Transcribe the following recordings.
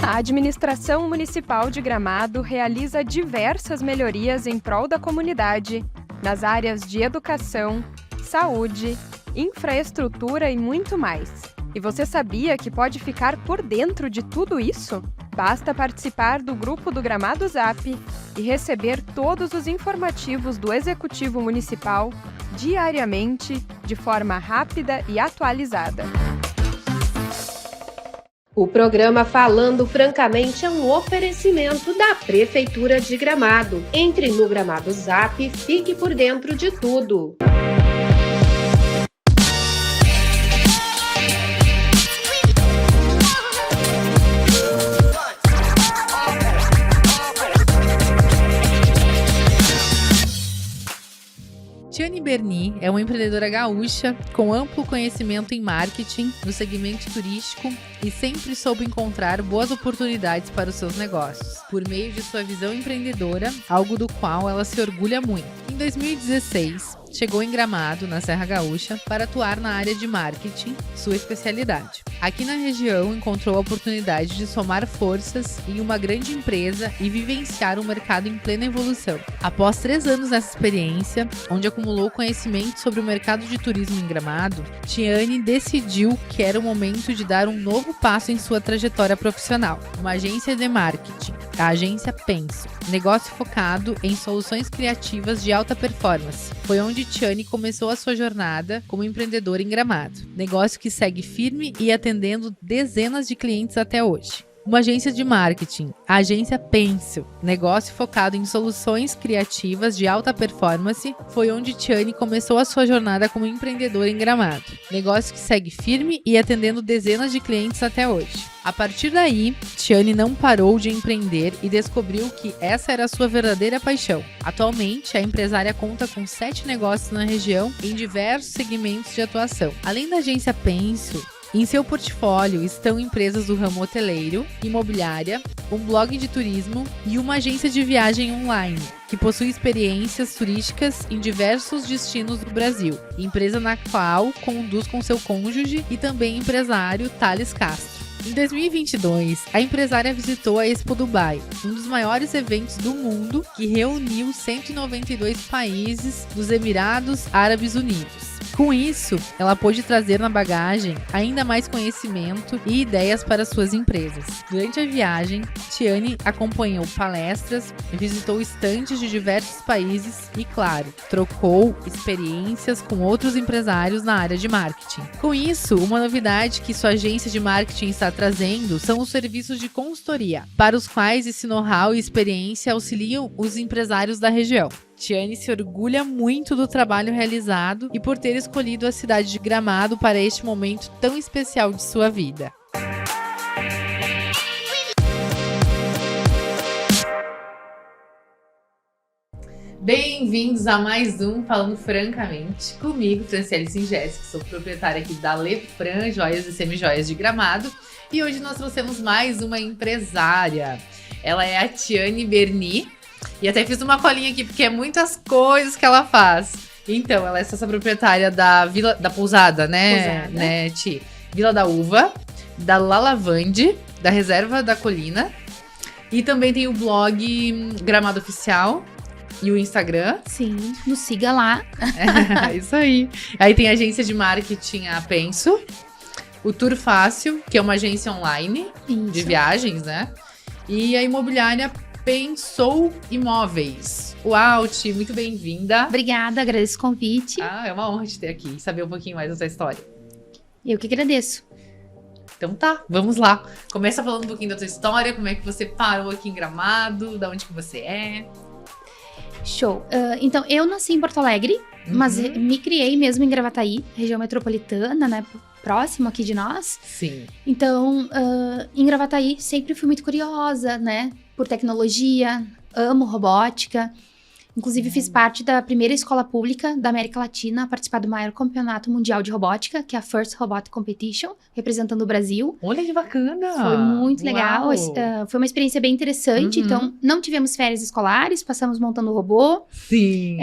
A administração municipal de Gramado realiza diversas melhorias em prol da comunidade, nas áreas de educação, saúde, infraestrutura e muito mais. E você sabia que pode ficar por dentro de tudo isso? Basta participar do grupo do Gramado Zap e receber todos os informativos do Executivo Municipal diariamente, de forma rápida e atualizada. O programa Falando Francamente é um oferecimento da Prefeitura de Gramado. Entre no Gramado Zap e fique por dentro de tudo. Tiane Berni é uma empreendedora gaúcha com amplo conhecimento em marketing no segmento turístico e sempre soube encontrar boas oportunidades para os seus negócios, por meio de sua visão empreendedora, algo do qual ela se orgulha muito. Em 2016, chegou em Gramado, na Serra Gaúcha, para atuar na área de marketing, sua especialidade. Aqui na região, encontrou a oportunidade de somar forças em uma grande empresa e vivenciar um mercado em plena evolução. Após 3 anos nessa experiência, onde acumulou conhecimento sobre o mercado de turismo em Gramado, Tiane decidiu que era o momento de dar um novo passo em sua trajetória profissional. Uma agência de marketing, a agência Penso, negócio focado em soluções criativas de alta performance. Foi onde Tiane começou a sua jornada como empreendedora em Gramado, negócio que segue firme e atendendo dezenas de clientes até hoje. Uma agência de marketing, a agência Penso, negócio focado em soluções criativas de alta performance, foi onde Tiane começou a sua jornada como empreendedora em Gramado, negócio que segue firme e atendendo dezenas de clientes até hoje. A partir daí, Tiane não parou de empreender e descobriu que essa era a sua verdadeira paixão. Atualmente, a empresária conta com 7 negócios na região em diversos segmentos de atuação. Além da agência Penso, em seu portfólio estão empresas do ramo hoteleiro, imobiliária, um blog de turismo e uma agência de viagem online, que possui experiências turísticas em diversos destinos do Brasil, empresa na qual conduz com seu cônjuge e também empresário Thales Castro. Em 2022, a empresária visitou a Expo Dubai, um dos maiores eventos do mundo que reuniu 192 países dos Emirados Árabes Unidos. Com isso, ela pôde trazer na bagagem ainda mais conhecimento e ideias para suas empresas. Durante a viagem, Tiane acompanhou palestras, visitou estandes de diversos países e, claro, trocou experiências com outros empresários na área de marketing. Com isso, uma novidade que sua agência de marketing está trazendo são os serviços de consultoria, para os quais esse know-how e experiência auxiliam os empresários da região. Tiane se orgulha muito do trabalho realizado e por ter escolhido a cidade de Gramado para este momento tão especial de sua vida. Bem-vindos a mais um Falando Francamente, comigo, Franciele Singesi, que sou proprietária aqui da Lefran Joias e Semijoias de Gramado, e hoje nós trouxemos mais uma empresária. Ela é a Tiane Berni, e até fiz uma colinha aqui, porque é muitas coisas que ela faz. Então, ela é sócia proprietária da Vila da Pousada, né, Ti? Vila da Uva, da Lalavande, da Reserva da Colina, e também tem o blog Gramado Oficial e o Instagram. Sim, nos siga lá. É, isso aí. Aí tem a agência de marketing, a Penso, o Tour Fácil, que é uma agência online de viagens, né? E a imobiliária Pensou Imóveis. Uau, Ti, muito bem-vinda. Obrigada, agradeço o convite. É uma honra te ter aqui, saber um pouquinho mais da sua história. Eu que agradeço. Então tá, vamos lá. Começa falando um pouquinho da sua história, como é que você parou aqui em Gramado, da onde que você é. Show. Então, eu nasci em Porto Alegre, mas me criei mesmo em Gravataí, região metropolitana, né? Próximo aqui de nós. Sim. Então, em Gravataí, sempre fui muito curiosa, né? Por tecnologia, amo robótica. Inclusive, fiz parte da primeira escola pública da América Latina a participar do maior campeonato mundial de robótica, que é a First Robotic Competition, representando o Brasil. Olha que bacana! Foi muito legal. Foi uma experiência bem interessante. Então, não tivemos férias escolares, passamos montando o robô. Sim.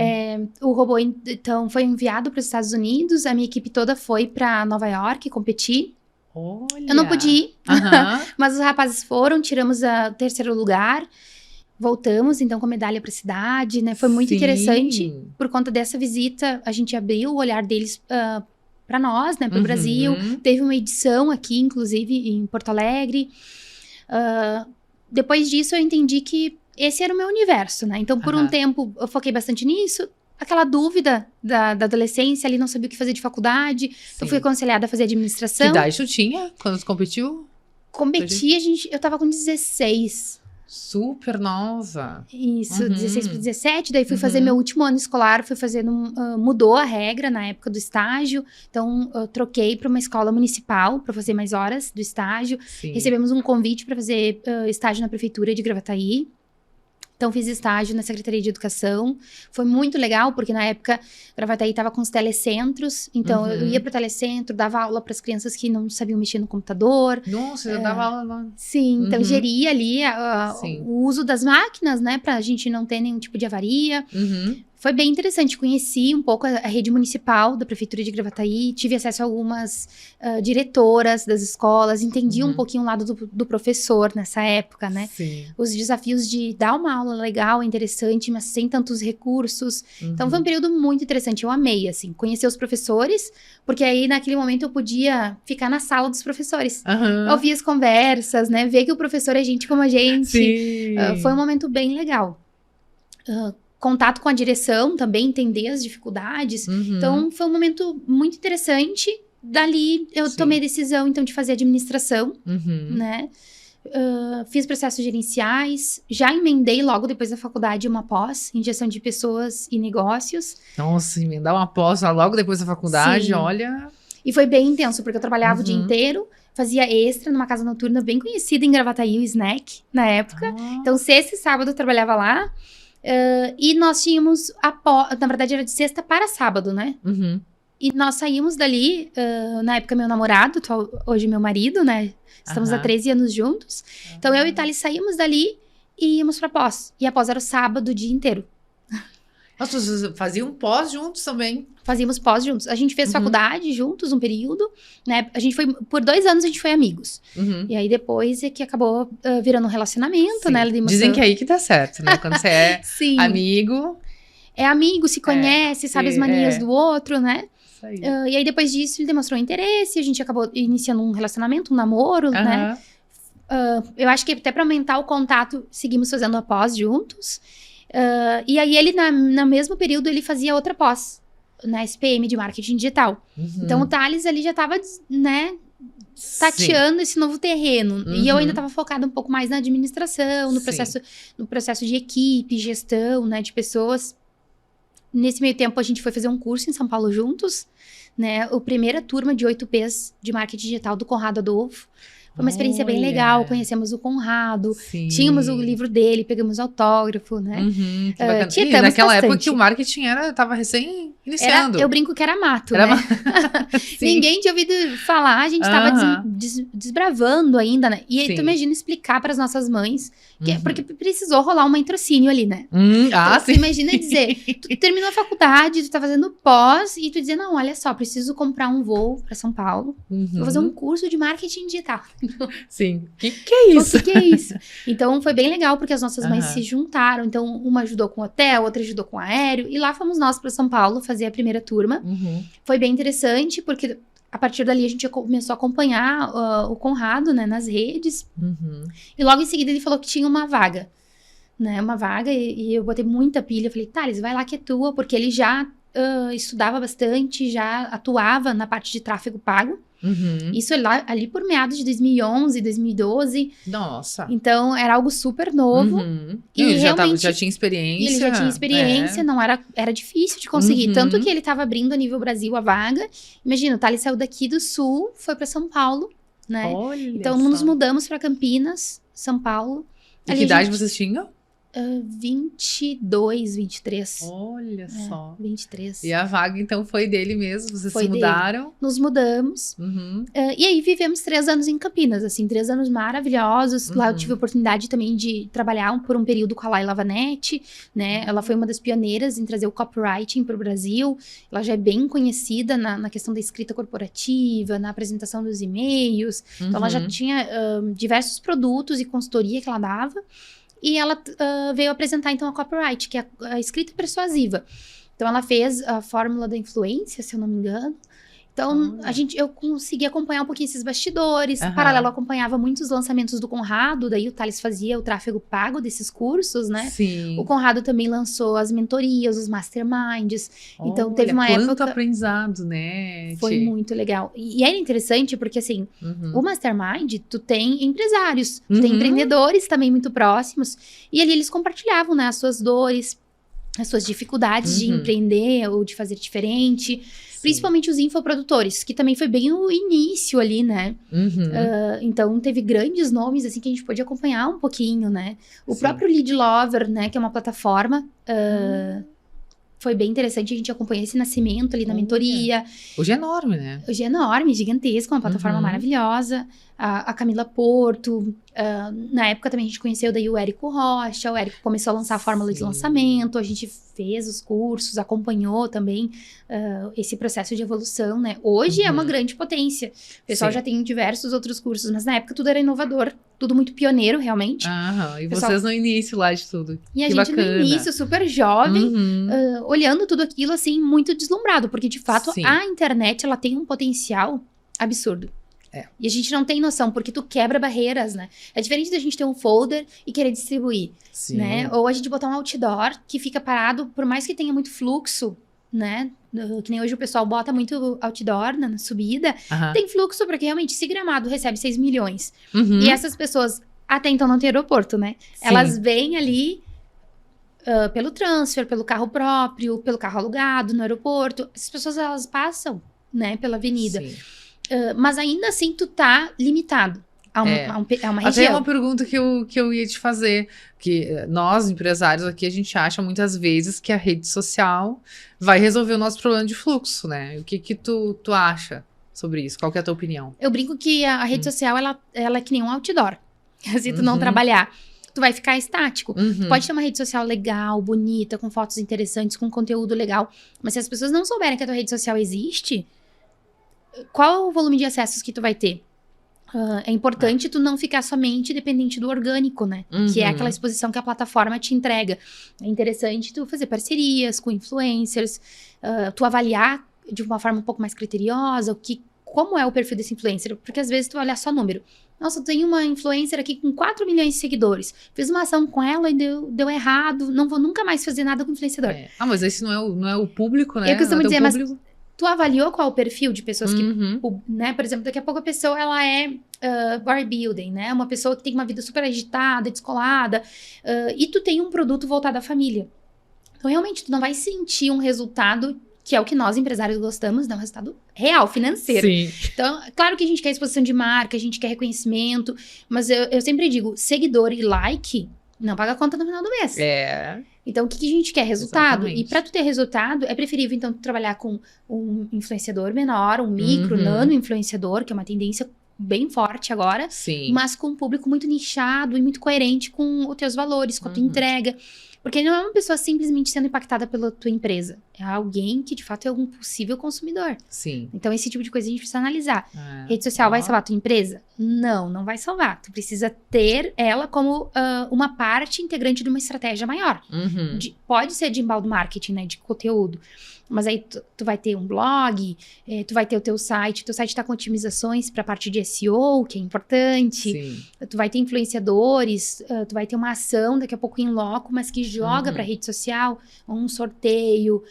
O robô, então, foi enviado para os Estados Unidos. A minha equipe toda foi para Nova York competir. Olha. Eu não pude ir, Aham. mas os rapazes foram, tiramos o 3º lugar, voltamos, então, com a medalha pra cidade, né? Foi muito Sim. interessante. Por conta dessa visita, a gente abriu o olhar deles para nós, né? Pro Uhum. Brasil. Teve uma edição aqui, inclusive, em Porto Alegre. Depois disso, eu entendi que esse era o meu universo, né? Então, por um tempo, eu foquei bastante nisso. Aquela dúvida da adolescência, ali não sabia o que fazer de faculdade. Sim. Eu fui aconselhada a fazer Que administração. idade tu tinha quando tu competiu? Competi, eu tava com 16. Super nova. Isso, Uhum. 16 para 17. Daí fui fazer meu último ano escolar, fui fazer, mudou a regra na época do estágio. Então, eu troquei para uma escola municipal para fazer mais horas do estágio. Sim. Recebemos um convite para fazer estágio na prefeitura de Gravataí. Então, fiz estágio na Secretaria de Educação. Foi muito legal, porque na época, Gravataí estava com os telecentros. Então, eu ia para o telecentro, dava aula para as crianças que não sabiam mexer no computador. Nossa, eu dava aula lá. Sim, então geria ali Sim. o uso das máquinas, né? Pra gente não ter nenhum tipo de avaria. Uhum. Foi bem interessante, conheci um pouco a rede municipal da Prefeitura de Gravataí, tive acesso a algumas diretoras das escolas, entendi um pouquinho o lado do professor nessa época, né? Sim. Os desafios de dar uma aula legal, interessante, mas sem tantos recursos. Então, foi um período muito interessante, eu amei, assim, conhecer os professores, porque aí, naquele momento, eu podia ficar na sala dos professores. Uhum. Ouvir as conversas, né? Ver que o professor é gente como a gente. Sim. Foi um momento bem legal. Contato com a direção também, entender as dificuldades. Uhum. Então, foi um momento muito interessante. Dali, eu Sim. tomei a decisão, então, de fazer administração, Uhum. né? Fiz processos gerenciais. Já emendei, logo depois da faculdade, uma pós em gestão de pessoas e negócios. Nossa, emendar uma pós logo depois da faculdade, Sim. olha. E foi bem intenso, porque eu trabalhava o dia Uhum. inteiro. Fazia extra numa casa noturna bem conhecida em Gravataí, o Snack, na época. Então, sexta e sábado eu trabalhava lá. E nós tínhamos na verdade era de sexta para sábado, né? Uhum. E nós saímos dali, na época meu namorado, hoje meu marido, né? Estamos há 13 anos juntos. Então eu e Thales saímos dali e íamos pra pós. E a pós era o sábado, o dia inteiro. Nossa, vocês faziam pós juntos também. Fazíamos pós juntos. A gente fez faculdade juntos um período, né? A gente foi, por 2 anos a gente foi amigos. Uhum. E aí depois é que acabou virando um relacionamento, Sim. né? Dizem que é aí que dá certo, né? Quando você é Sim. amigo. É amigo, se conhece, sabe as manias do outro, né? Isso aí. E aí, depois disso, ele demonstrou interesse, a gente acabou iniciando um relacionamento, um namoro, né? Eu acho que até pra aumentar o contato, seguimos fazendo a pós juntos. E aí, ele, no mesmo período, ele fazia outra pós, na SPM de Marketing Digital. Uhum. Então, o Thales ali já tava, né, tateando esse novo terreno. E eu ainda tava focada um pouco mais na administração, no processo de equipe, gestão, né, de pessoas. Nesse meio tempo, a gente foi fazer um curso em São Paulo juntos, né? A primeira turma de 8 Ps de marketing digital do Conrado Adolfo. Foi uma experiência bem legal, conhecemos o Conrado, Sim. tínhamos o livro dele, pegamos autógrafo, né? Uhum, que bacana. E Tietamos naquela época bastante. que o marketing tava recém iniciando. Eu brinco que era mato, Era né? Sim. Ninguém tinha ouvido falar, a gente tava desbravando ainda, né? E aí, Sim. tu imagina explicar para as nossas mães, porque precisou rolar um matrocínio ali, né? Então, Tu imagina dizer, tu terminou a faculdade, tu tá fazendo pós, e tu dizer, não, olha só, preciso comprar um voo pra São Paulo, vou fazer um curso de marketing digital. Sim. O que é isso? O que é isso? Então, foi bem legal, porque as nossas mães se juntaram. Então, uma ajudou com hotel, outra ajudou com aéreo. E lá fomos nós para São Paulo fazer a primeira turma. Foi bem interessante, porque a partir dali a gente começou a acompanhar o Conrado, né, nas redes. E logo em seguida ele falou que tinha uma vaga. Né, uma vaga, e eu botei muita pilha. Eu falei, Thales, vai lá que é tua, porque ele já estudava bastante, já atuava na parte de tráfego pago. Isso ali por meados de 2011, 2012. Nossa. Então, era algo super novo. E ele realmente, já tinha experiência. ele já tinha experiência, não era difícil de conseguir. Tanto que ele estava abrindo a nível Brasil a vaga. Imagina, o Thales saiu daqui do Sul, foi para São Paulo, né? Olha Então, só. nos mudamos para Campinas, São Paulo. E que idade vocês tinham? 22, 23. Olha só. 23. E a vaga, então, foi dele mesmo? Vocês Foi se mudaram? Nos mudamos. Uhum. E aí vivemos 3 anos em Campinas, assim, 3 anos maravilhosos. Lá eu tive a oportunidade também de trabalhar por um período com a Laila Vanetti, né? Ela foi uma das pioneiras em trazer o copywriting para o Brasil. Ela já é bem conhecida na questão da escrita corporativa, na apresentação dos e-mails. Então ela já tinha diversos produtos e consultoria que ela dava. E ela veio apresentar, então, a copyright, que é a escrita persuasiva. Então, ela fez a fórmula da influência, se eu não me engano. Então, eu consegui acompanhar um pouquinho esses bastidores. Em paralelo, eu acompanhava muitos lançamentos do Conrado. Daí, o Thales fazia o tráfego pago desses cursos, né? Sim. O Conrado também lançou as mentorias, os masterminds. Então, teve uma quanto época... aprendizado, né? Foi muito legal. E era interessante porque, assim, o Mastermind, tu tem empresários, tu tem empreendedores também muito próximos. E ali eles compartilhavam, né, as suas dores, as suas dificuldades de empreender ou de fazer diferente. Principalmente os infoprodutores, que também foi bem o início ali, né? Então, teve grandes nomes, assim, que a gente pôde acompanhar um pouquinho, né? O próprio Lead Lover, né? Que é uma plataforma... Foi bem interessante, a gente acompanhar esse nascimento ali na mentoria. Hoje é enorme, né? Hoje é enorme, gigantesco, uma plataforma maravilhosa. A Camila Porto, na época também a gente conheceu daí o Érico Rocha. O Érico começou a lançar a fórmula de lançamento, a gente fez os cursos, acompanhou também esse processo de evolução, né? Hoje é uma grande potência. O pessoal já tem diversos outros cursos, mas na época tudo era inovador, tudo muito pioneiro, realmente. E vocês no início lá de tudo. E a que gente bacana. no início, super jovem, olhando tudo aquilo, assim, muito deslumbrado. Porque, de fato, a internet, ela tem um potencial absurdo. E a gente não tem noção, porque tu quebra barreiras, né? É diferente da gente ter um folder e querer distribuir, né? Ou a gente botar um outdoor que fica parado, por mais que tenha muito fluxo, né? Que nem hoje o pessoal bota muito outdoor na subida. Tem fluxo, porque realmente, se Gramado recebe 6 milhões, e essas pessoas até então não tem aeroporto, né? Elas vêm ali pelo transfer, pelo carro próprio, pelo carro alugado no aeroporto. Essas pessoas, elas passam, né, pela avenida. Mas ainda assim, tu tá limitado a uma região. Até uma pergunta que eu ia te fazer, que nós, empresários aqui, a gente acha muitas vezes que a rede social vai resolver o nosso problema de fluxo, né? O que tu acha sobre isso? Qual que é a tua opinião? Eu brinco que a rede social, ela é que nem um outdoor. Se tu não trabalhar, tu vai ficar estático. Tu pode ter uma rede social legal, bonita, com fotos interessantes, com conteúdo legal, mas se as pessoas não souberem que a tua rede social existe... Qual é o volume de acessos que tu vai ter? É importante tu não ficar somente dependente do orgânico, né? Que é aquela exposição que a plataforma te entrega. É interessante tu fazer parcerias com influencers, tu avaliar de uma forma um pouco mais criteriosa como é o perfil desse influencer. Porque às vezes tu vai olhar só número. Nossa, eu tenho uma influencer aqui com 4 milhões de seguidores. Fiz uma ação com ela e deu errado. Não vou nunca mais fazer nada com influenciador. Mas esse não é o público, né? Eu costumo dizer, mas... Tu avaliou qual é o perfil de pessoas que, né? Por exemplo, daqui a pouco a pessoa, ela é bodybuilding, né? Uma pessoa que tem uma vida super agitada, descolada. E tu tem um produto voltado à família. Então, realmente, tu não vai sentir um resultado que é o que nós, empresários, gostamos, né? Um resultado real, financeiro. Sim. Então, claro que a gente quer exposição de marca, a gente quer reconhecimento. Mas eu sempre digo, seguidor e like não paga a conta no final do mês. Então, o que a gente quer? Resultado. Exatamente. E para tu ter resultado, é preferível, então, tu trabalhar com um influenciador menor, um micro, nano influenciador, que é uma tendência bem forte agora. Sim. Mas com um público muito nichado e muito coerente com os teus valores, com a tua entrega. Porque não é uma pessoa simplesmente sendo impactada pela tua empresa. É alguém que, de fato, é um possível consumidor. Sim. Então, esse tipo de coisa a gente precisa analisar. Rede social vai salvar a tua empresa? Não vai salvar. Tu precisa ter ela como uma parte integrante de uma estratégia maior. Pode ser de inbound marketing, né? De conteúdo. Mas aí tu vai ter um blog, tu vai ter o teu site tá com otimizações para a parte de SEO, que é importante. Sim. Tu vai ter influenciadores, tu vai ter uma ação daqui a pouco em loco, mas que joga para rede social, um sorteio,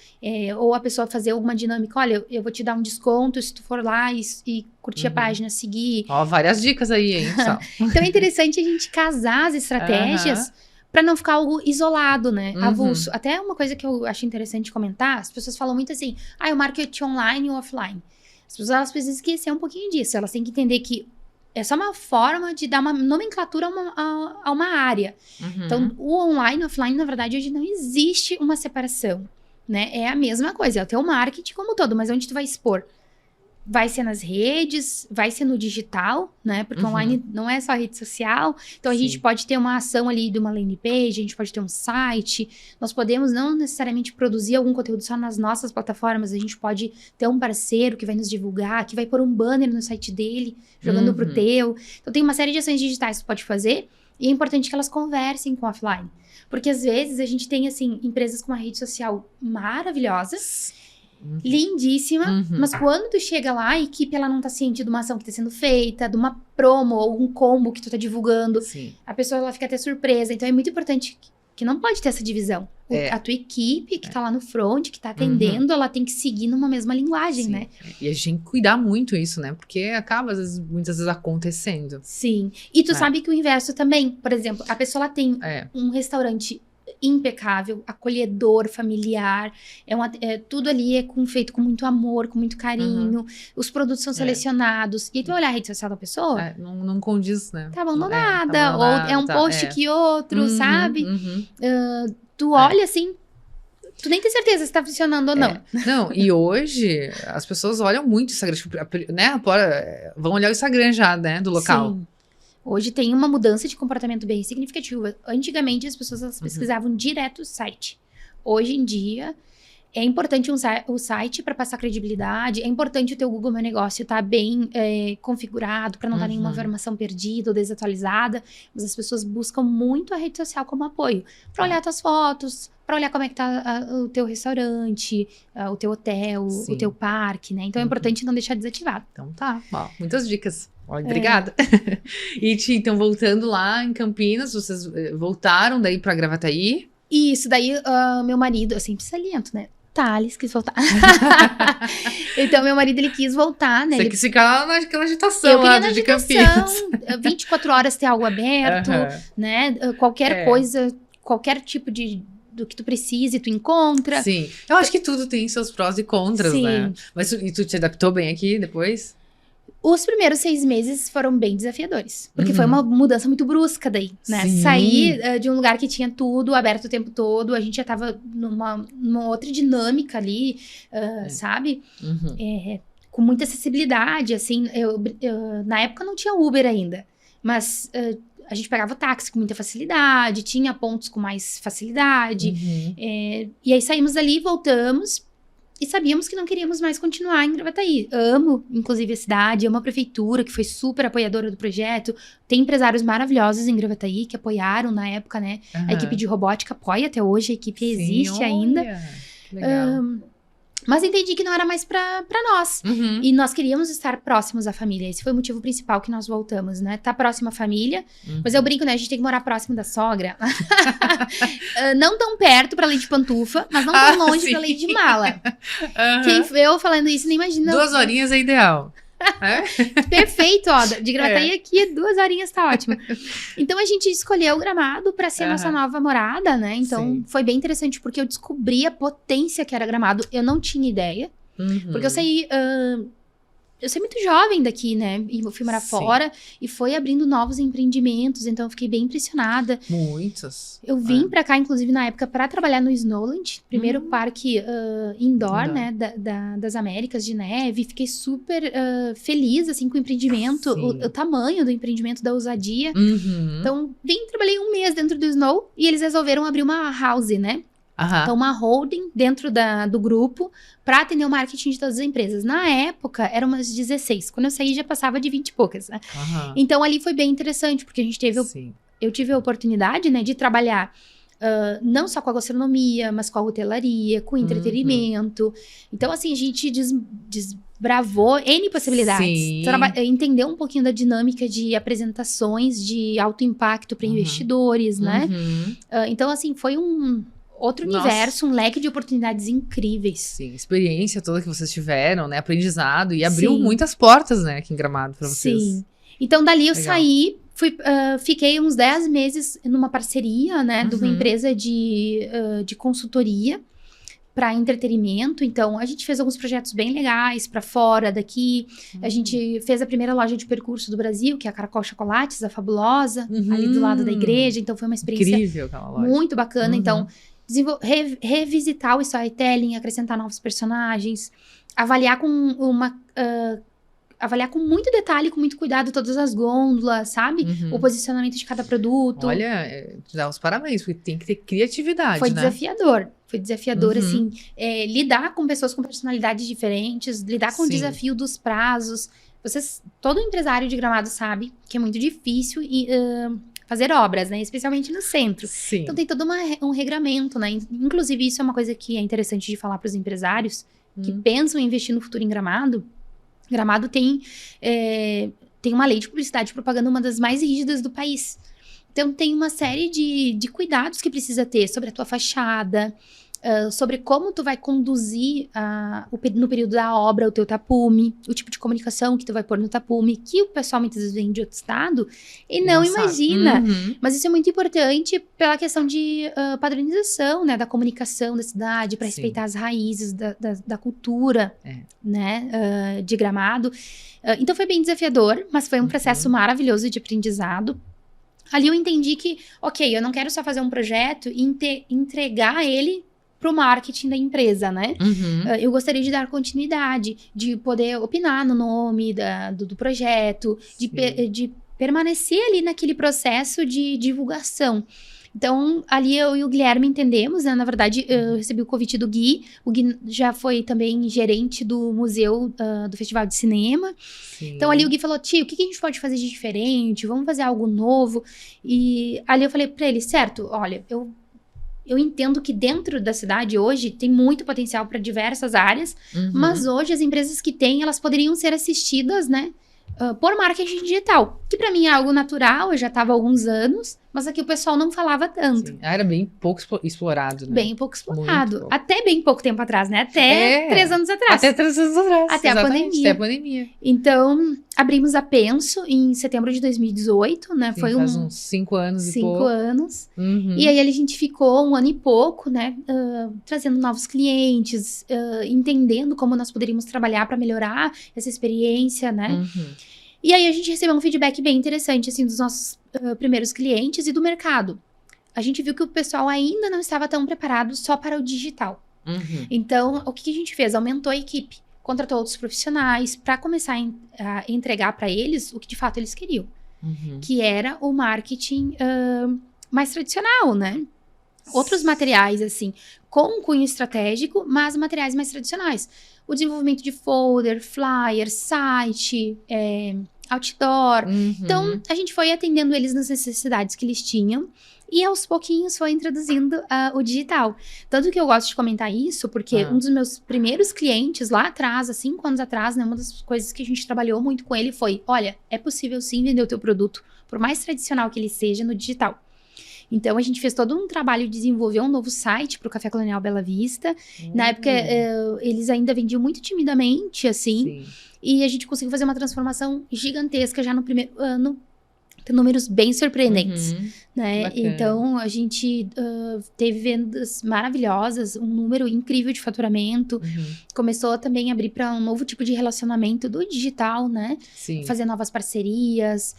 ou a pessoa fazer alguma dinâmica. Olha, eu vou te dar um desconto se tu for lá e curtir a página, seguir. Várias dicas aí, hein, pessoal? Então é interessante a gente casar as estratégias para não ficar algo isolado, né? Avulso. Até uma coisa que eu acho interessante comentar, as pessoas falam muito assim, o marketing online e offline. As pessoas, elas precisam esquecer um pouquinho disso. Elas têm que entender que é só uma forma de dar uma nomenclatura a uma área. Então, o online e offline, na verdade, hoje não existe uma separação, né? É a mesma coisa, é o teu marketing como todo, mas onde tu vai expor? Vai ser nas redes, vai ser no digital, né? Porque online não é só rede social. Então, a gente pode ter uma ação ali de uma landing page, a gente pode ter um site. Nós podemos não necessariamente produzir algum conteúdo só nas nossas plataformas. A gente pode ter um parceiro que vai nos divulgar, que vai pôr um banner no site dele, jogando pro teu. Então, tem uma série de ações digitais que tu pode fazer. E é importante que elas conversem com o offline. Porque, às vezes, a gente tem, assim, empresas com uma rede social maravilhosa, lindíssima, mas quando tu chega lá, a equipe ela não tá ciente de uma ação que tá sendo feita, de uma promo ou um combo que tu tá divulgando, a pessoa ela fica até surpresa. Então é muito importante que não pode ter essa divisão. A tua equipe que tá lá no front, que tá atendendo, ela tem que seguir numa mesma linguagem, né? E a gente tem que cuidar muito isso, né? Porque acaba, muitas vezes, acontecendo. Sim. E tu sabe que o inverso também, por exemplo, a pessoa ela tem um restaurante impecável, acolhedor, familiar, tudo ali feito com muito amor, com muito carinho, os produtos são selecionados, e aí tu vai olhar a rede social da pessoa, não condiz, né? Tá abandonada, ou é um post que outro, sabe? Tu olha assim, tu nem tem certeza se tá funcionando ou não. Não, e hoje as pessoas olham muito o Instagram, tipo, né? Vão olhar o Instagram já, né? Do local. Sim. Hoje tem uma mudança de comportamento bem significativa. Antigamente, as pessoas elas pesquisavam direto o site. Hoje em dia, é importante o site para passar credibilidade. É importante o teu Google Meu Negócio estar bem configurado, para não dar nenhuma informação perdida ou desatualizada. Mas as pessoas buscam muito a rede social como apoio. Para olhar tuas fotos, para olhar como é que tá o teu restaurante, o teu hotel, o teu parque, né? Então, é importante não deixar desativado. Então tá, muitas dicas. Olha, obrigada. E, então, voltando lá em Campinas, vocês voltaram daí pra Gravataí? Isso, daí meu marido, eu sempre saliento, né? Thales quis voltar. Então, meu marido, ele quis voltar, né? Você quis ficar naquela agitação lá de Campinas. 24 horas ter algo aberto, né? Qualquer coisa, qualquer tipo do que tu precise, tu encontra. Sim. Eu acho que tudo tem seus prós e contras, né? Mas e tu te adaptou bem aqui depois? Os primeiros 6 meses foram bem desafiadores. Porque foi uma mudança muito brusca daí, né? Sair de um lugar que tinha tudo aberto o tempo todo. A gente já tava numa outra dinâmica ali, sabe? Com muita acessibilidade, assim. Na época não tinha Uber ainda. Mas a gente pegava táxi com muita facilidade. Tinha pontos com mais facilidade. E aí saímos dali, voltamos. E sabíamos que não queríamos mais continuar em Gravataí. Amo, inclusive, a cidade, amo a prefeitura, que foi super apoiadora do projeto. Tem empresários maravilhosos em Gravataí que apoiaram na época, né? A equipe de robótica apoia até hoje, a equipe existe ainda. Que legal. Mas entendi que não era mais pra nós. E nós queríamos estar próximos à família. Esse foi o motivo principal que nós voltamos, né? Tá próximo à família. Mas eu brinco, né? A gente tem que morar próximo da sogra. Não tão perto pra leite de pantufa, mas não tão longe pra leite de mala. Quem vê eu falando isso, nem imagina. 2 horinhas é ideal. Perfeito, ó. De Gravataí aqui, 2 horinhas tá ótimo. Então a gente escolheu o Gramado pra ser a nossa nova morada, né? Então foi bem interessante porque eu descobri a potência que era Gramado. Eu não tinha ideia. Porque eu saí muito jovem daqui, né? E eu fui morar fora e foi abrindo novos empreendimentos, então eu fiquei bem impressionada. Muitos. Eu vim pra cá, inclusive, na época, pra trabalhar no Snowland, primeiro parque indoor, né? Das Américas de neve. Fiquei super feliz, assim, com o empreendimento, o tamanho do empreendimento, da ousadia. Então, trabalhei 1 mês dentro do Snow e eles resolveram abrir uma house, né? Então, uma holding dentro do grupo para atender o marketing de todas as empresas. Na época, eram umas 16. Quando eu saí, já passava de 20 e poucas, né? Então, ali foi bem interessante, porque a gente teve... Eu tive a oportunidade, né, de trabalhar não só com a gastronomia, mas com a hotelaria, com o entretenimento. Então, assim, a gente desbravou N possibilidades. Entendeu um pouquinho da dinâmica de apresentações de alto impacto para investidores, né? Então, assim, foi outro universo, um leque de oportunidades incríveis. Sim, experiência toda que vocês tiveram, né? Aprendizado. E abriu muitas portas, né? Aqui em Gramado pra vocês. Sim. Então, dali eu saí, fiquei uns 10 meses numa parceria, né? De uma empresa de consultoria para entretenimento. Então, a gente fez alguns projetos bem legais para fora daqui. A gente fez a primeira loja de percurso do Brasil, que é a Caracol Chocolates, a Fabulosa, ali do lado da igreja. Então, foi uma experiência Incrível aquela loja. muito bacana. Então, revisitar o storytelling, acrescentar novos personagens, avaliar avaliar com muito detalhe, com muito cuidado todas as gôndolas, sabe? O posicionamento de cada produto. Olha, te dá os parabéns, porque tem que ter criatividade, Foi né? desafiador. Foi desafiador, assim, lidar com pessoas com personalidades diferentes, lidar com o Sim. desafio dos prazos. Todo empresário de Gramado sabe que é muito difícil fazer obras, né? Especialmente no centro. Sim. Então tem todo um regramento, né? Inclusive, isso é uma coisa que é interessante de falar para os empresários que pensam em investir no futuro em Gramado. Gramado tem uma lei de publicidade e propaganda, uma das mais rígidas do país. Então, tem uma série de cuidados que precisa ter sobre a tua fachada, sobre como tu vai conduzir no período da obra o teu tapume, o tipo de comunicação que tu vai pôr no tapume, que o pessoal muitas vezes vem de outro estado e não imagina. Mas isso é muito importante pela questão de padronização, né, da comunicação da cidade, para respeitar as raízes da cultura, né, de Gramado. Então foi bem desafiador, mas foi um processo maravilhoso de aprendizado. Ali eu entendi que, ok, eu não quero só fazer um projeto e entregar ele pro marketing da empresa, né? Eu gostaria de dar continuidade, de poder opinar no nome do projeto, de permanecer ali naquele processo de divulgação. Então, ali eu e o Guilherme entendemos, né? Na verdade, eu recebi o convite do Gui. O Gui já foi também gerente do museu do Festival de Cinema. Sim. Então, ali o Gui falou, tio, o que a gente pode fazer de diferente? Vamos fazer algo novo. E ali eu falei pra ele, certo, olha, eu entendo que dentro da cidade hoje tem muito potencial para diversas áreas, mas hoje as empresas que têm, elas poderiam ser assistidas, né, por marketing digital, que para mim é algo natural, eu já estava há alguns anos, mas aqui o pessoal não falava tanto. Sim. Era bem pouco explorado, né? Bem pouco explorado. Muito pouco. Até bem pouco tempo atrás, né? Até 3 anos atrás. Até 3 anos atrás. Até a exatamente, pandemia. Até a pandemia. Então, abrimos a Penso em setembro de 2018, né? Sim, foi faz uns 5 anos e 5 pouco. anos. E aí a gente ficou 1 ano e pouco, né? Trazendo novos clientes, entendendo como nós poderíamos trabalhar para melhorar essa experiência, né? E aí a gente recebeu um feedback bem interessante, assim, dos nossos primeiros clientes e do mercado. A gente viu que o pessoal ainda não estava tão preparado só para o digital. Então, o que a gente fez? Aumentou a equipe, contratou outros profissionais para começar a entregar para eles o que de fato eles queriam, que era o marketing mais tradicional, né? Outros materiais, assim, com cunho estratégico, mas materiais mais tradicionais. O desenvolvimento de folder, flyer, site, outdoor. Então, a gente foi atendendo eles nas necessidades que eles tinham e aos pouquinhos foi introduzindo o digital. Tanto que eu gosto de comentar isso, porque um dos meus primeiros clientes lá atrás, há 5 anos atrás, né, uma das coisas que a gente trabalhou muito com ele foi, olha, é possível sim vender o teu produto, por mais tradicional que ele seja, no digital. Então, a gente fez todo um trabalho de desenvolver um novo site para o Café Colonial Bela Vista. Na época, eles ainda vendiam muito timidamente, assim. E a gente conseguiu fazer uma transformação gigantesca já no primeiro ano. Tem números bem surpreendentes, né? Então, a gente teve vendas maravilhosas, um número incrível de faturamento. Começou também a abrir para um novo tipo de relacionamento do digital, né? Fazer novas parcerias,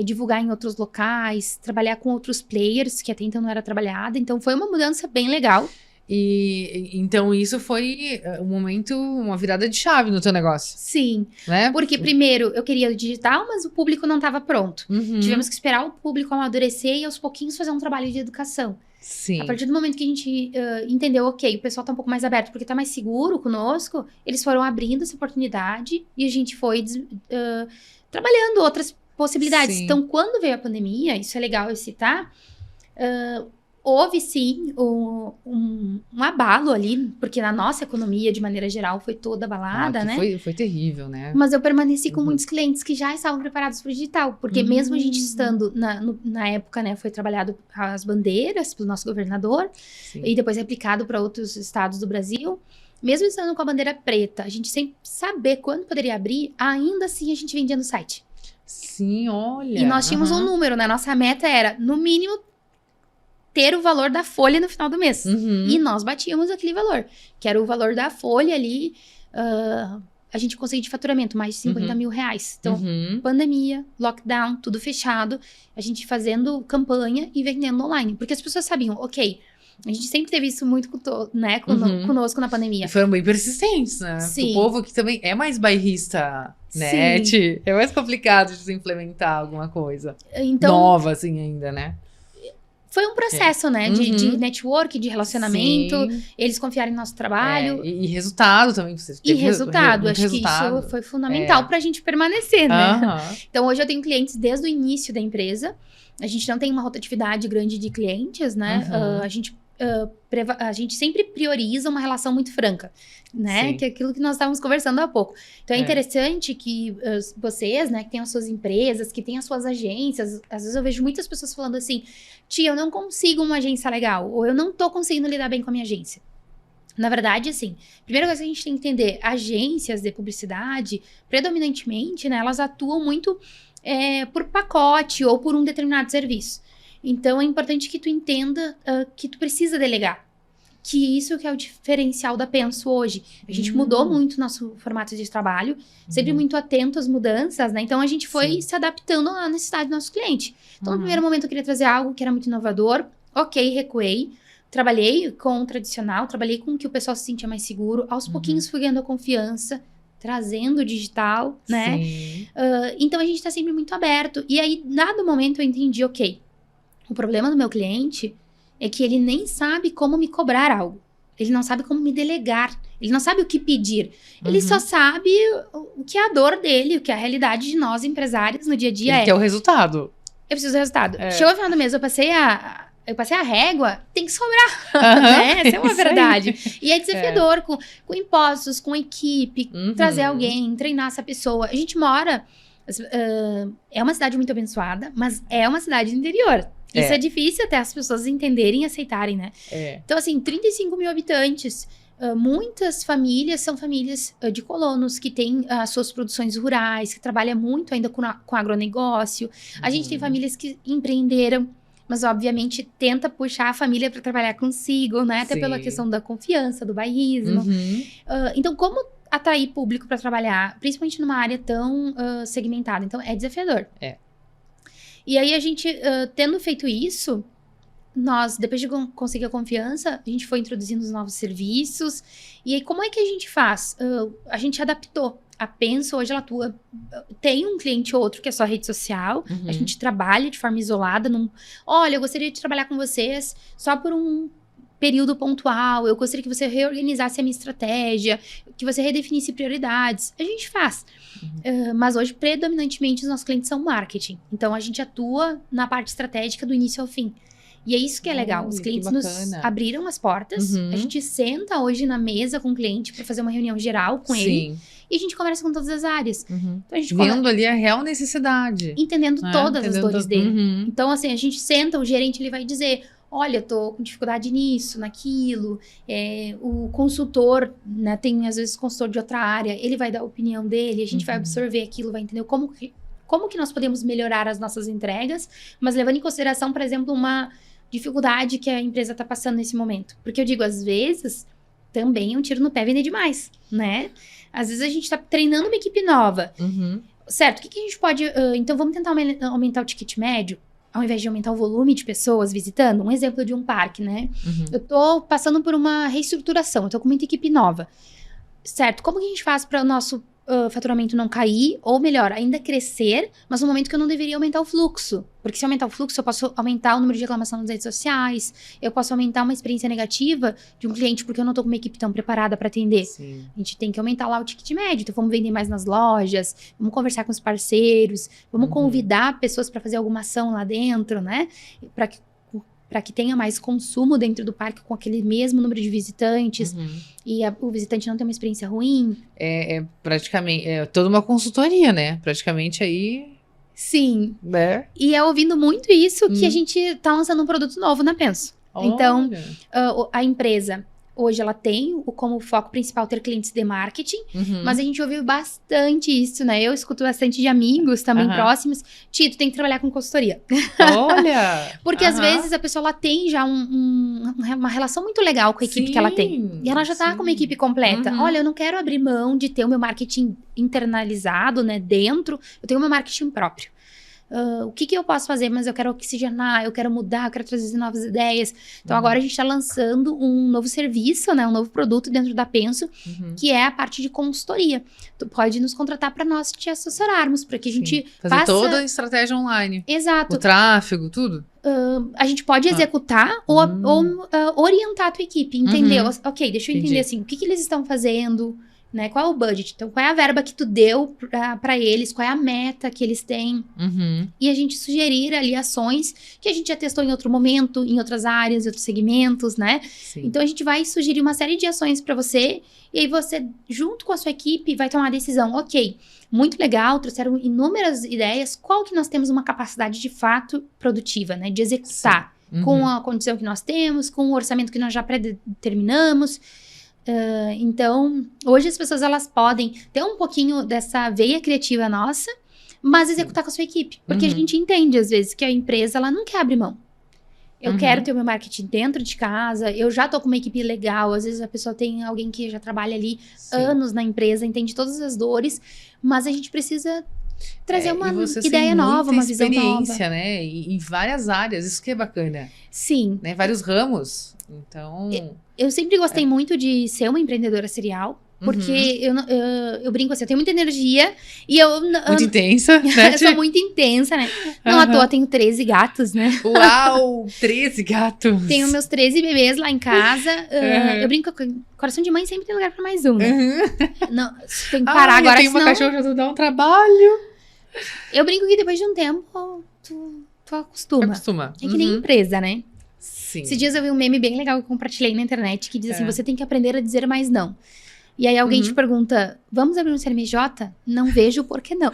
divulgar em outros locais, trabalhar com outros players, que até então não era trabalhada. Então, foi uma mudança bem legal. E então isso foi um momento, uma virada de chave no teu negócio. Sim, né? Porque primeiro eu queria o digital, mas o público não estava pronto. Tivemos que esperar o público amadurecer e aos pouquinhos fazer um trabalho de educação. Sim. A partir do momento que a gente entendeu, ok, o pessoal tá um pouco mais aberto porque tá mais seguro conosco, eles foram abrindo essa oportunidade e a gente foi trabalhando outras possibilidades. Então, quando veio a pandemia, isso é legal eu citar, houve sim um abalo ali, porque na nossa economia, de maneira geral, foi toda abalada, né? Foi terrível, né? Mas eu permaneci com muitos clientes que já estavam preparados para o digital, porque mesmo a gente estando, na época, né, foi trabalhado as bandeiras pelo nosso governador, e depois replicado para outros estados do Brasil, mesmo estando com a bandeira preta, a gente sem saber quando poderia abrir, ainda assim a gente vendia no site. Sim, olha. E nós tínhamos um número, né? Nossa meta era, no mínimo, ter o valor da folha no final do mês. Uhum. E nós batíamos aquele valor, que era o valor da folha ali. A gente conseguia de faturamento mais de 50 mil reais. Então, pandemia, lockdown, tudo fechado. A gente fazendo campanha e vendendo online. Porque as pessoas sabiam, ok, a gente sempre teve isso muito conosco na pandemia. E foram bem persistentes, né? Sim. O povo que também é mais bairrista, né? É mais complicado de se implementar alguma coisa Então, nova, assim, ainda, né? foi um processo, né? De network, de relacionamento. Sim. Eles confiarem no nosso trabalho. E resultado também. Você E teve resultado. muito Acho que isso foi fundamental pra gente permanecer, né? Aham. Então, hoje eu tenho clientes desde o início da empresa. A gente não tem uma rotatividade grande de clientes, né? A gente sempre prioriza uma relação muito franca, né? Sim. Que é aquilo que nós estávamos conversando há pouco. Então, é interessante que vocês, né, que têm as suas empresas, que têm as suas agências, às vezes eu vejo muitas pessoas falando assim, tia, eu não consigo uma agência legal, ou eu não tô conseguindo lidar bem com a minha agência. Na verdade, assim, primeira coisa que a gente tem que entender, agências de publicidade, predominantemente, né, elas atuam muito por pacote ou por um determinado serviço. Então, é importante que tu entenda que tu precisa delegar. Que isso que é o diferencial da Penso hoje. A gente mudou muito nosso formato de trabalho, sempre muito atento às mudanças, né? Então, a gente foi se adaptando à necessidade do nosso cliente. Então, no primeiro momento, eu queria trazer algo que era muito inovador. Ok, recuei. Trabalhei com o tradicional, trabalhei com o que o pessoal se sentia mais seguro. Aos pouquinhos, fui ganhando a confiança, trazendo o digital, né? Sim. Então, a gente tá sempre muito aberto. E aí, dado o momento, eu entendi, ok, o problema do meu cliente é que ele nem sabe como me cobrar algo. Ele não sabe como me delegar. Ele não sabe o que pedir. Ele só sabe o que é a dor dele, o que é a realidade de nós, empresários, no dia a dia. Ele quer o resultado. Eu preciso do resultado. Chegou no final do mês, eu passei a régua, tem que sobrar. Né? Essa é uma verdade. E é desafiador com impostos, com equipe, trazer alguém, treinar essa pessoa. A gente mora... é uma cidade muito abençoada, mas é uma cidade do interior. Isso é difícil até as pessoas entenderem e aceitarem, né? Então, assim, 35 mil habitantes. Muitas famílias são famílias de colonos que têm as suas produções rurais, que trabalham muito ainda com agronegócio. A gente tem famílias que empreenderam, mas, obviamente, tenta puxar a família para trabalhar consigo, né? Até pela questão da confiança, do bairrismo. Então, como atrair público para trabalhar, principalmente numa área tão segmentada? Então, é desafiador. E aí, a gente, tendo feito isso, nós, depois de conseguir a confiança, a gente foi introduzindo os novos serviços. E aí, como é que a gente faz? A gente adaptou. A Penso, hoje, ela atua... Tem um cliente ou outro que é só rede social. A gente trabalha de forma isolada. Olha, eu gostaria de trabalhar com vocês só por um período pontual. Eu gostaria que você reorganizasse a minha estratégia, que você redefinisse prioridades. A gente faz. Mas hoje, predominantemente, os nossos clientes são marketing. Então, a gente atua na parte estratégica do início ao fim. E é isso que é legal. Os clientes nos abriram as portas. A gente senta hoje na mesa com o cliente para fazer uma reunião geral com ele. E a gente conversa com todas as áreas. Então, a gente vendo ali a real necessidade. Entendendo todas as dores dele. Então, assim, a gente senta, o gerente ele vai dizer... Olha, eu tô com dificuldade nisso, naquilo. O consultor, né, tem às vezes consultor de outra área, ele vai dar a opinião dele, a gente vai absorver aquilo, vai entender como que nós podemos melhorar as nossas entregas, mas levando em consideração, por exemplo, uma dificuldade que a empresa está passando nesse momento. Porque eu digo, às vezes, também é um tiro no pé vender demais, né? Às vezes a gente está treinando uma equipe nova. Certo, o que a gente pode... então, vamos tentar aumentar o ticket médio? Ao invés de aumentar o volume de pessoas visitando, um exemplo de um parque, né? Eu tô passando por uma reestruturação, eu tô com muita equipe nova. Certo, como que a gente faz para o nosso faturamento não cair, ou melhor, ainda crescer, mas no momento que eu não deveria aumentar o fluxo? Porque se aumentar o fluxo, eu posso aumentar o número de reclamação nas redes sociais, eu posso aumentar uma experiência negativa de um cliente, porque eu não tô com uma equipe tão preparada para atender. A gente tem que aumentar lá o ticket médio, então vamos vender mais nas lojas, vamos conversar com os parceiros, vamos convidar pessoas para fazer alguma ação lá dentro, né? Para que tenha mais consumo dentro do parque com aquele mesmo número de visitantes e o visitante não tem uma experiência ruim. Praticamente, toda uma consultoria, né? Praticamente aí... Sim. E é ouvindo muito isso que a gente tá lançando um produto novo na Penso. Então, a empresa hoje ela tem como foco principal ter clientes de marketing, Uhum. mas a gente ouviu bastante isso, né? Eu escuto bastante de amigos também Aham. próximos. Tia, tu tem que trabalhar com consultoria. Olha! Porque às Aham. vezes a pessoa ela tem já uma relação muito legal com a equipe que ela tem. E ela já tá sim. com uma equipe completa. Uhum. Olha, eu não quero abrir mão de ter o meu marketing internalizado, né? Dentro. Eu tenho o meu marketing próprio. O que eu posso fazer? Mas eu quero oxigenar, eu quero mudar, eu quero trazer novas ideias. Então, agora a gente está lançando um novo serviço, né? Um novo produto dentro da Penso, Uhum. que é a parte de consultoria. Tu pode nos contratar para nós te assessorarmos, para que a gente Sim. Fazer faça... toda a estratégia online. Exato. O tráfego, tudo. A gente pode executar ou orientar a tua equipe, entender? Ok, deixa eu entender Entendi. assim, o que eles estão fazendo, né? Qual é o budget? Então, qual é a verba que tu deu para eles? Qual é a meta que eles têm? Uhum. E a gente sugerir ali ações que a gente já testou em outro momento, em outras áreas, em outros segmentos, né? Sim. Então, a gente vai sugerir uma série de ações para você, e aí você, junto com a sua equipe, vai tomar a decisão. Ok, muito legal, trouxeram inúmeras ideias, qual que nós temos uma capacidade de fato produtiva, né? De executar, Uhum. com a condição que nós temos, com o orçamento que nós já predeterminamos. Então, hoje as pessoas elas podem ter um pouquinho dessa veia criativa nossa, mas executar com a sua equipe. Porque a gente entende, às vezes, que a empresa ela não quer abrir mão. Eu quero ter o meu marketing dentro de casa, eu já tô com uma equipe legal, às vezes a pessoa tem alguém que já trabalha ali Sim. anos na empresa, entende todas as dores, mas a gente precisa trazer uma E você ideia tem nova, muita uma visão nova. experiência, né? E em várias áreas, isso que é bacana, Sim, né? Vários ramos. Então, eu sempre gostei muito de ser uma empreendedora serial, porque eu brinco assim, eu tenho muita energia e eu muito intensa, né? eu sou muito intensa, né? Não à toa, tenho 13 gatos, né? Uau! 13 gatos! Tenho meus 13 bebês lá em casa. Eu brinco que coração de mãe sempre tem lugar pra mais um, né? Não, tem que parar agora, eu tenho uma senão... cachorra, já dá um trabalho. Eu brinco que depois de um tempo, tu acostuma. Acostuma. É que nem empresa, né? Sim. Esses dias eu vi um meme bem legal que eu compartilhei na internet, que diz assim, você tem que aprender a dizer mais não. E aí alguém te pergunta, vamos abrir um CNPJ? Não vejo por que não.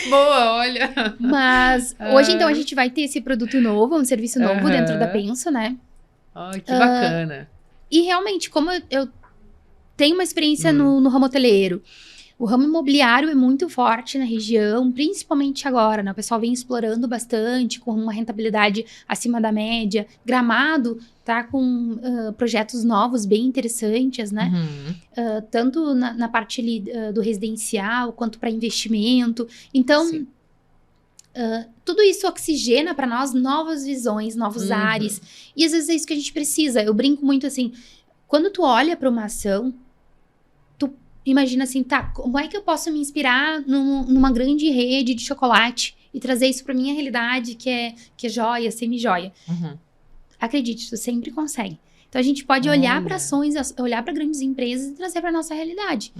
Boa, olha. Mas hoje, então, a gente vai ter esse produto novo, um serviço novo dentro da Penso, né? Ai, que bacana. E realmente, como eu tenho uma experiência no ramo hoteleiro, o ramo imobiliário é muito forte na região, principalmente agora, né? O pessoal vem explorando bastante, com uma rentabilidade acima da média. Gramado tá com projetos novos bem interessantes, né? Tanto na parte ali do residencial, quanto para investimento. Então, tudo isso oxigena para nós novas visões, novos ares. E às vezes é isso que a gente precisa. Eu brinco muito assim, quando tu olha para uma ação, imagina assim, tá, como é que eu posso me inspirar numa grande rede de chocolate e trazer isso pra minha realidade, que é joia, semi-joia? Acredite, tu sempre consegue. Então, a gente pode olhar para ações, olhar para grandes empresas e trazer pra nossa realidade.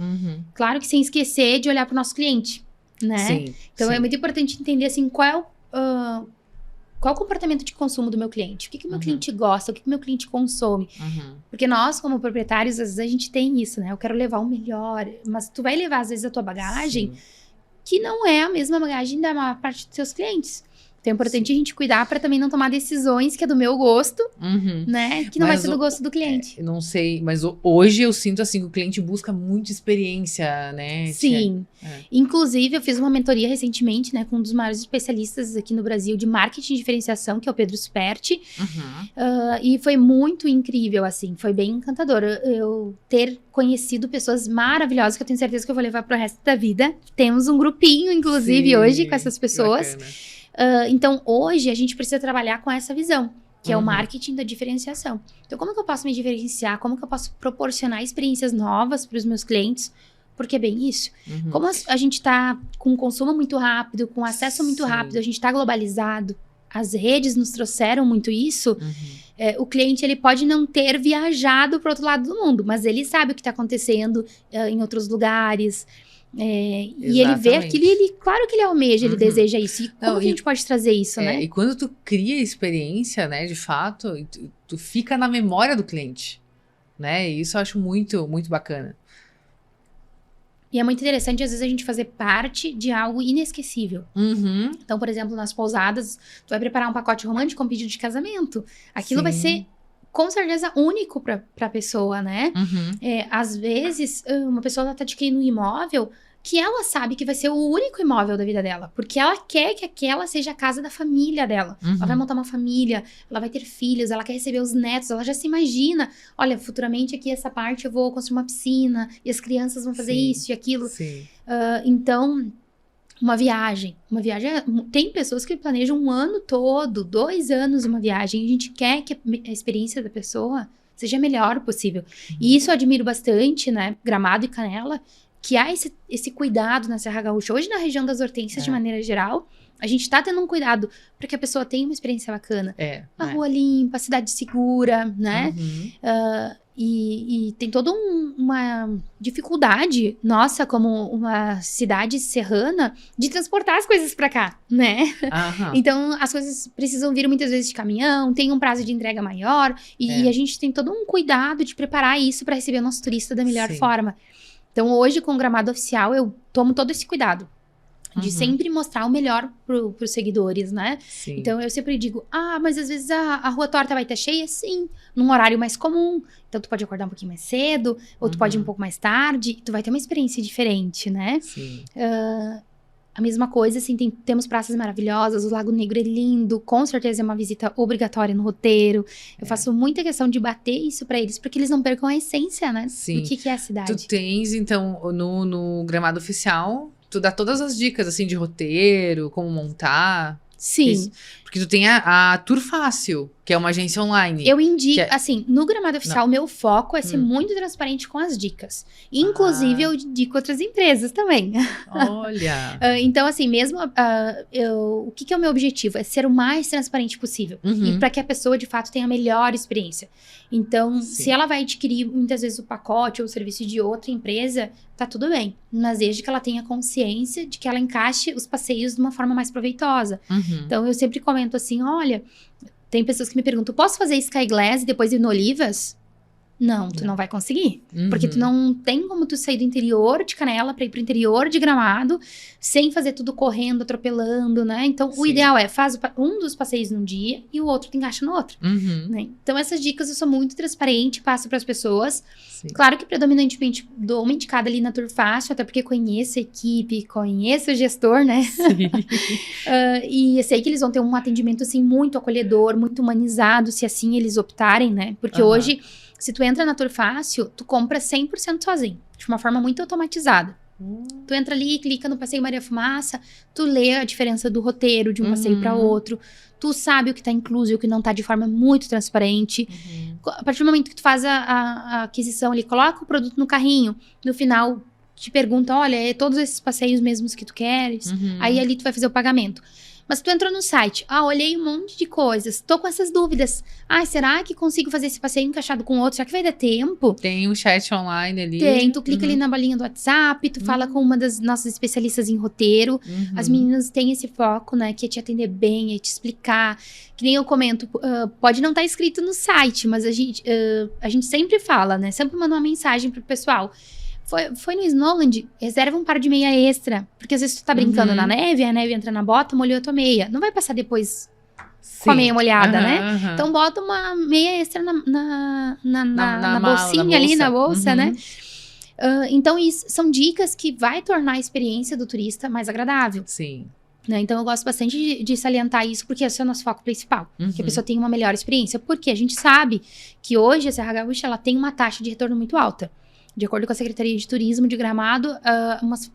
Claro que sem esquecer de olhar pro nosso cliente, né? Sim. Então, sim. é muito importante entender, assim, qual é o comportamento de consumo do meu cliente? O que o meu cliente gosta? O que o meu cliente consome? Porque nós, como proprietários, às vezes a gente tem isso, né? Eu quero levar o melhor, mas tu vai levar, às vezes, a tua bagagem, que não é a mesma bagagem da maior parte dos seus clientes. Então, é importante a gente cuidar para também não tomar decisões que é do meu gosto, né? Que não vai ser do gosto do cliente. Eu não sei, mas hoje eu sinto assim que o cliente busca muita experiência, né? Sim. Inclusive, eu fiz uma mentoria recentemente, né, com um dos maiores especialistas aqui no Brasil de marketing e diferenciação, que é o Pedro Sperti. E foi muito incrível, assim, foi bem encantador eu ter conhecido pessoas maravilhosas que eu tenho certeza que eu vou levar pro resto da vida. Temos um grupinho, inclusive, hoje com essas pessoas. Então, hoje, a gente precisa trabalhar com essa visão, que é o marketing da diferenciação. Então, como que eu posso me diferenciar? Como que eu posso proporcionar experiências novas para os meus clientes? Porque é bem isso. Como a gente está com um consumo muito rápido, com acesso muito rápido, a gente está globalizado, as redes nos trouxeram muito isso, o cliente ele pode não ter viajado para o outro lado do mundo, mas ele sabe o que está acontecendo em outros lugares. E ele vê aquilo e ele, claro que ele almeja, ele deseja isso. E como que a gente pode trazer isso, né? E quando tu cria experiência, né, de fato, tu fica na memória do cliente, né? E isso eu acho muito, muito bacana. E é muito interessante, às vezes, a gente fazer parte de algo inesquecível. Então, por exemplo, nas pousadas, tu vai preparar um pacote romântico com pedido de casamento. Aquilo vai ser com certeza único pra pessoa, né? Uhum. Às vezes, uma pessoa tá adquirindo um imóvel que ela sabe que vai ser o único imóvel da vida dela. Porque ela quer que aquela seja a casa da família dela. Uhum. Ela vai montar uma família, ela vai ter filhos, ela quer receber os netos, ela já se imagina. Olha, futuramente aqui essa parte eu vou construir uma piscina e as crianças vão fazer Sim. isso e aquilo. Sim. Então, uma viagem. Tem pessoas que planejam um ano todo, 2 anos uma viagem. A gente quer que a experiência da pessoa seja a melhor possível. E isso eu admiro bastante, né? Gramado e Canela, que há esse cuidado na Serra Gaúcha. Hoje, na região das Hortênsias, de maneira geral, a gente tá tendo um cuidado para que a pessoa tenha uma experiência bacana. A rua limpa, a cidade segura, né? Uhum. E tem toda uma dificuldade nossa, como uma cidade serrana, de transportar as coisas para cá, né? Aham. Então, as coisas precisam vir muitas vezes de caminhão, tem um prazo de entrega maior, e a gente tem todo um cuidado de preparar isso para receber o nosso turista da melhor Sim. forma. Então, hoje, com o Gramado Oficial, eu tomo todo esse cuidado de sempre mostrar o melhor pros seguidores, né? Sim. Então, eu sempre digo, mas às vezes a rua torta vai estar cheia? Sim, num horário mais comum. Então, tu pode acordar um pouquinho mais cedo, ou tu pode ir um pouco mais tarde, tu vai ter uma experiência diferente, né? Sim. A mesma coisa, assim, temos praças maravilhosas, o Lago Negro é lindo, com certeza é uma visita obrigatória no roteiro. Eu faço muita questão de bater isso pra eles, porque eles não percam a essência, né? Sim. Do que é a cidade. Tu tens, então, no Gramado Oficial, tu dá todas as dicas, assim, de roteiro, como montar. Sim. Isso. Porque tu tem a Tour Fácil, que é uma agência online. Eu indico, Que é- assim, no Gramado Oficial, meu foco é ser muito transparente com as dicas. Inclusive, eu indico outras empresas também. Olha. Então, assim, mesmo o que é o meu objetivo? É ser o mais transparente possível. Uhum. E para que a pessoa, de fato, tenha a melhor experiência. Então, Sim. se ela vai adquirir, muitas vezes, o pacote ou o serviço de outra empresa, tá tudo bem. Mas desde que ela tenha consciência de que ela encaixe os passeios de uma forma mais proveitosa. Uhum. Então, eu sempre comento assim, olha, tem pessoas que me perguntam, posso fazer Sky Glass e depois ir no Olivas? Não, tu não vai conseguir. Porque tu não tem como tu sair do interior de Canela pra ir pro interior de Gramado, sem fazer tudo correndo, atropelando, né? Então, o Sim. ideal é, faz um dos passeios num dia e o outro tu encaixa no outro, Uhum. né? Então, essas dicas eu sou muito transparente, passo pras pessoas. Sim. Claro que predominantemente dou uma indicada ali na Tour Fácil, até porque conheço a equipe, conheço o gestor, né? Sim. E eu sei que eles vão ter um atendimento, assim, muito acolhedor, muito humanizado, se assim eles optarem, né? Porque Aham. hoje, se tu entra na Tour Fácil, tu compra 100% sozinho, de uma forma muito automatizada. Tu entra ali, clica no Passeio Maria Fumaça, tu lê a diferença do roteiro de um passeio para outro, tu sabe o que tá incluso e o que não tá de forma muito transparente. A partir do momento que tu faz a aquisição ali, coloca o produto no carrinho, no final te pergunta, olha, é todos esses passeios mesmos que tu queres? Uhum. Aí ali tu vai fazer o pagamento. Mas tu entrou no site, olhei um monte de coisas, tô com essas dúvidas. Será que consigo fazer esse passeio encaixado com outro? Será que vai dar tempo? Tem um chat online ali. Tem, tu clica ali na bolinha do WhatsApp, tu fala com uma das nossas especialistas em roteiro. Uhum. As meninas têm esse foco, né, que é te atender bem, é te explicar. Que nem eu comento, pode não estar escrito no site, mas a gente sempre fala, né, sempre manda uma mensagem pro pessoal. Foi no Snowland, reserva um par de meia extra. Porque às vezes tu tá brincando na neve, a neve entra na bota, molhou a tua meia. Não vai passar depois com a Sim. meia molhada, né? Aham. Então bota uma meia extra na mala, bolsinha ali, na bolsa, Uhum. né? Então isso são dicas que vai tornar a experiência do turista mais agradável, Sim. né? Então eu gosto bastante de salientar isso, porque esse é o nosso foco principal. Que a pessoa tenha uma melhor experiência. Porque a gente sabe que hoje a Serra Gaúcha ela tem uma taxa de retorno muito alta. De acordo com a Secretaria de Turismo de Gramado,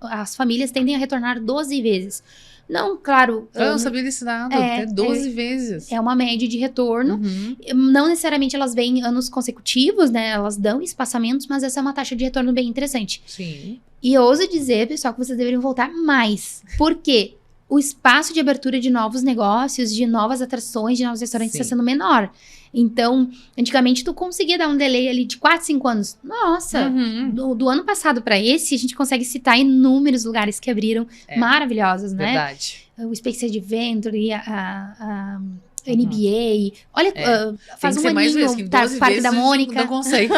as famílias tendem a retornar 12 vezes. Não, claro... Eu não sabia desse dado. Até 12 vezes. É uma média de retorno. Uhum. Não necessariamente elas vêm em anos consecutivos, né? Elas dão espaçamentos, mas essa é uma taxa de retorno bem interessante. Sim. E eu ouso dizer, pessoal, que vocês deveriam voltar mais. Por quê? O espaço de abertura de novos negócios, de novas atrações, de novos restaurantes está Sim. sendo menor. Então, antigamente tu conseguia dar um delay ali de 4, 5 anos. Nossa, Uhum. do ano passado para esse, a gente consegue citar inúmeros lugares que abriram maravilhosos, né? Verdade. O Space Adventure, a NBA. Olha, faz Tem que um ser mais vezes, aninho, que tá? 12 Parque vezes da a gente Mônica. não consegue,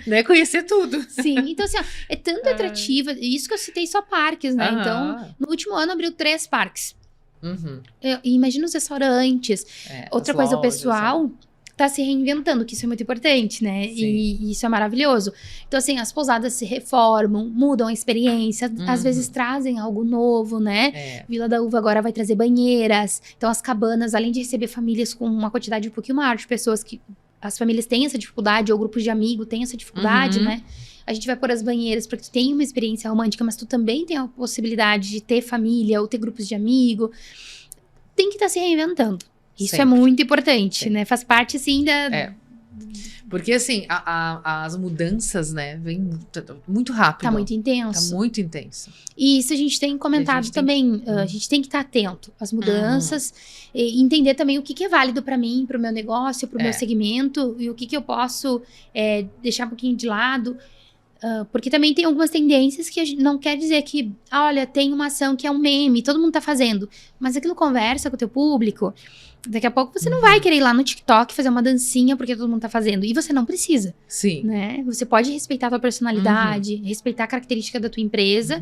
né, conhecer tudo. Sim, então assim, é tanto atrativa. Isso que eu citei só parques, né? Então, Aham. no último ano abriu 3 parques. Uhum. E imagina os restaurantes. É, Outra as coisa, o lojas, pessoal tá se reinventando, que isso é muito importante, né? Sim. E isso é maravilhoso. Então, assim, as pousadas se reformam, mudam a experiência, às vezes trazem algo novo, né? Vila da Uva agora vai trazer banheiras. Então, as cabanas, além de receber famílias com uma quantidade um pouquinho maior de pessoas que as famílias têm essa dificuldade, ou grupos de amigos têm essa dificuldade, né? A gente vai pôr as banheiras porque tu tem uma experiência romântica, mas tu também tem a possibilidade de ter família ou ter grupos de amigo. Tem que estar se reinventando. Isso é muito importante, né? Faz parte, assim, da... Porque, assim, as mudanças, né, vêm muito rápido. Tá muito intenso. Tá muito intenso. E isso a gente tem comentado também. A gente tem que estar atento às mudanças e entender também o que é válido para mim, para o meu negócio, para o meu segmento e o que eu posso deixar um pouquinho de lado. Porque também tem algumas tendências que não quer dizer que, olha, tem uma ação que é um meme, todo mundo tá fazendo. Mas aquilo conversa com o teu público. Daqui a pouco você não vai querer ir lá no TikTok fazer uma dancinha porque todo mundo tá fazendo. E você não precisa. Sim. Né? Você pode respeitar a tua personalidade, respeitar a característica da tua empresa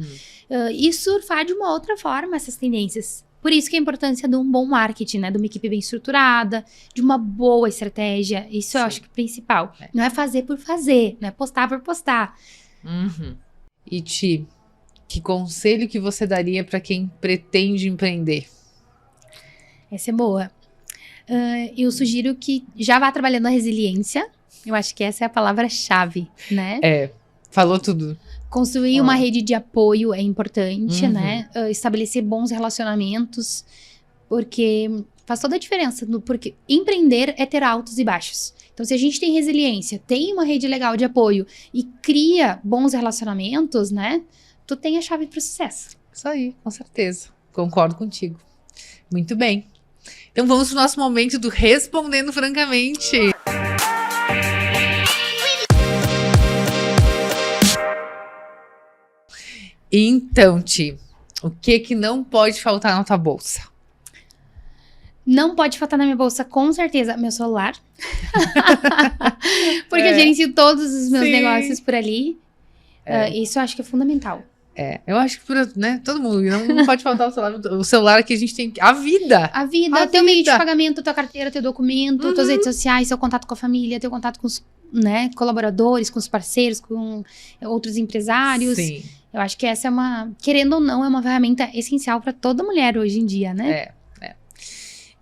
e surfar de uma outra forma essas tendências. Por isso que a importância de um bom marketing, né? De uma equipe bem estruturada, de uma boa estratégia. Isso eu acho que é o principal. Não é fazer por fazer, não é postar por postar. E Ti, que conselho que você daria para quem pretende empreender? Essa é boa. Eu sugiro que já vá trabalhando a resiliência. Eu acho que essa é a palavra-chave, né? Falou tudo. Construir uma rede de apoio é importante, né? Estabelecer bons relacionamentos, porque faz toda a diferença. Porque empreender é ter altos e baixos. Então, se a gente tem resiliência, tem uma rede legal de apoio e cria bons relacionamentos, né? Tu tem a chave para o sucesso. Isso aí, com certeza. Concordo contigo. Muito bem. Então, vamos para o nosso momento do Respondendo Francamente. Então, Ti, o que não pode faltar na tua bolsa? Não pode faltar na minha bolsa, com certeza, meu celular. Porque eu gerencio todos os meus negócios por ali. Isso eu acho que é fundamental. Eu acho que todo mundo não pode faltar o celular que a gente tem. A vida! A vida, teu meio de pagamento, tua carteira, teu documento, tuas redes sociais, teu contato com a família, teu contato com os colaboradores, com os parceiros, com outros empresários. Sim. Eu acho que essa querendo ou não, é uma ferramenta essencial para toda mulher hoje em dia, né?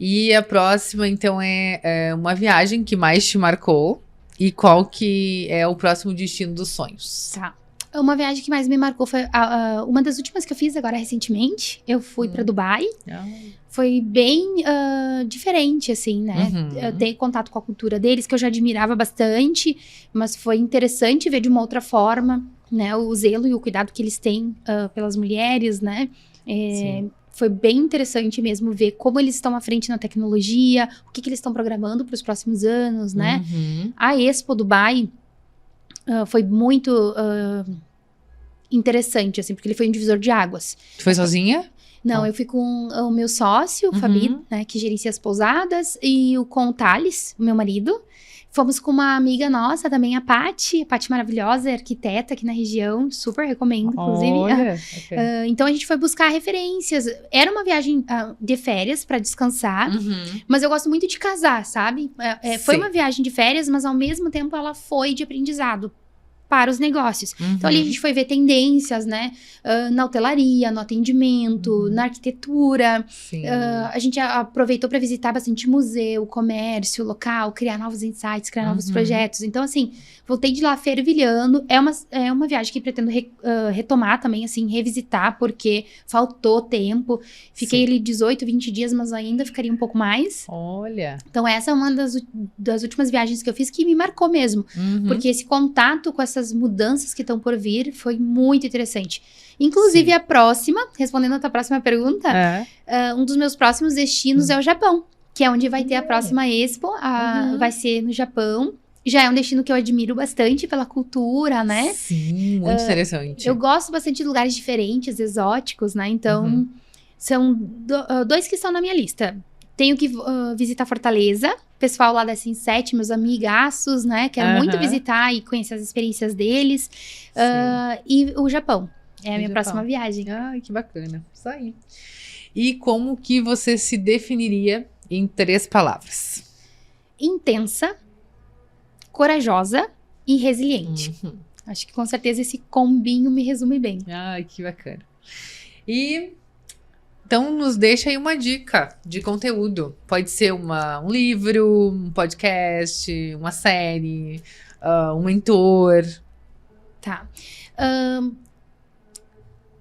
E a próxima, então, é uma viagem que mais te marcou. E qual que é o próximo destino dos sonhos? Tá. Uma viagem que mais me marcou foi uma das últimas que eu fiz agora recentemente. Eu fui para Dubai. Foi bem diferente, assim, né? Eu dei contato com a cultura deles, que eu já admirava bastante. Mas foi interessante ver de uma outra forma, né? O zelo e o cuidado que eles têm pelas mulheres, né? Foi bem interessante mesmo ver como eles estão à frente na tecnologia, o que eles estão programando para os próximos anos, né? A Expo Dubai foi muito interessante, assim, porque ele foi um divisor de águas. Tu foi sozinha? Não, eu fui com o meu sócio, o Fabi, né, que gerencia as pousadas, e com o Thales, o meu marido. Fomos com uma amiga nossa também, a Paty maravilhosa, é arquiteta aqui na região, super recomendo, inclusive. Olha, então a gente foi buscar referências. Era uma viagem de férias para descansar, mas eu gosto muito de casar, sabe? Foi uma viagem de férias, mas ao mesmo tempo ela foi de aprendizado para os negócios. Então ali a gente foi ver tendências, né? Na hotelaria, no atendimento, na arquitetura. A gente aproveitou para visitar bastante museu, comércio, local, criar novos insights, criar novos projetos. Então, assim, voltei de lá fervilhando. É uma viagem que pretendo retomar também, assim, revisitar, porque faltou tempo. Fiquei ali 18, 20 dias, mas ainda ficaria um pouco mais. Olha! Então, essa é uma das últimas viagens que eu fiz que me marcou mesmo. Porque esse contato com essas mudanças que estão por vir foi muito interessante. Inclusive, a próxima, respondendo a tua próxima pergunta, um dos meus próximos destinos é o Japão, que é onde vai ter a próxima Expo, vai ser no Japão. Já é um destino que eu admiro bastante pela cultura, né? Sim, muito interessante. Eu gosto bastante de lugares diferentes, exóticos, né? Então, são dois que estão na minha lista. Tenho que visitar Fortaleza, pessoal lá da Sin7, meus amigaços, né? Quero muito visitar e conhecer as experiências deles. E o Japão. É a minha próxima viagem. Ai, que bacana. Isso aí. E como que você se definiria em 3 palavras? intensa, corajosa e resiliente. Acho que com certeza esse combinho me resume bem. Ai, que bacana. E então nos deixa aí uma dica de conteúdo. Pode ser um livro, um podcast, uma série, um mentor. Tá.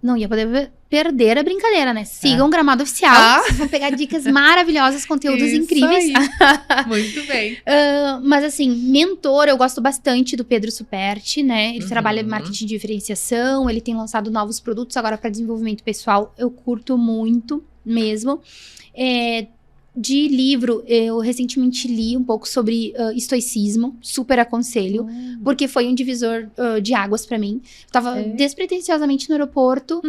Não ia poder perder a brincadeira, né? Sigam o Gramado Oficial. Vocês vão pegar dicas maravilhosas, conteúdos Isso incríveis. aí. Muito bem. Mas assim, mentor, eu gosto bastante do Pedro Superti, né? Ele trabalha em marketing de diferenciação, ele tem lançado novos produtos agora para desenvolvimento pessoal. Eu curto muito mesmo. De livro, eu recentemente li um pouco sobre estoicismo, super aconselho, porque foi um divisor de águas pra mim. Eu tava despretensiosamente no aeroporto,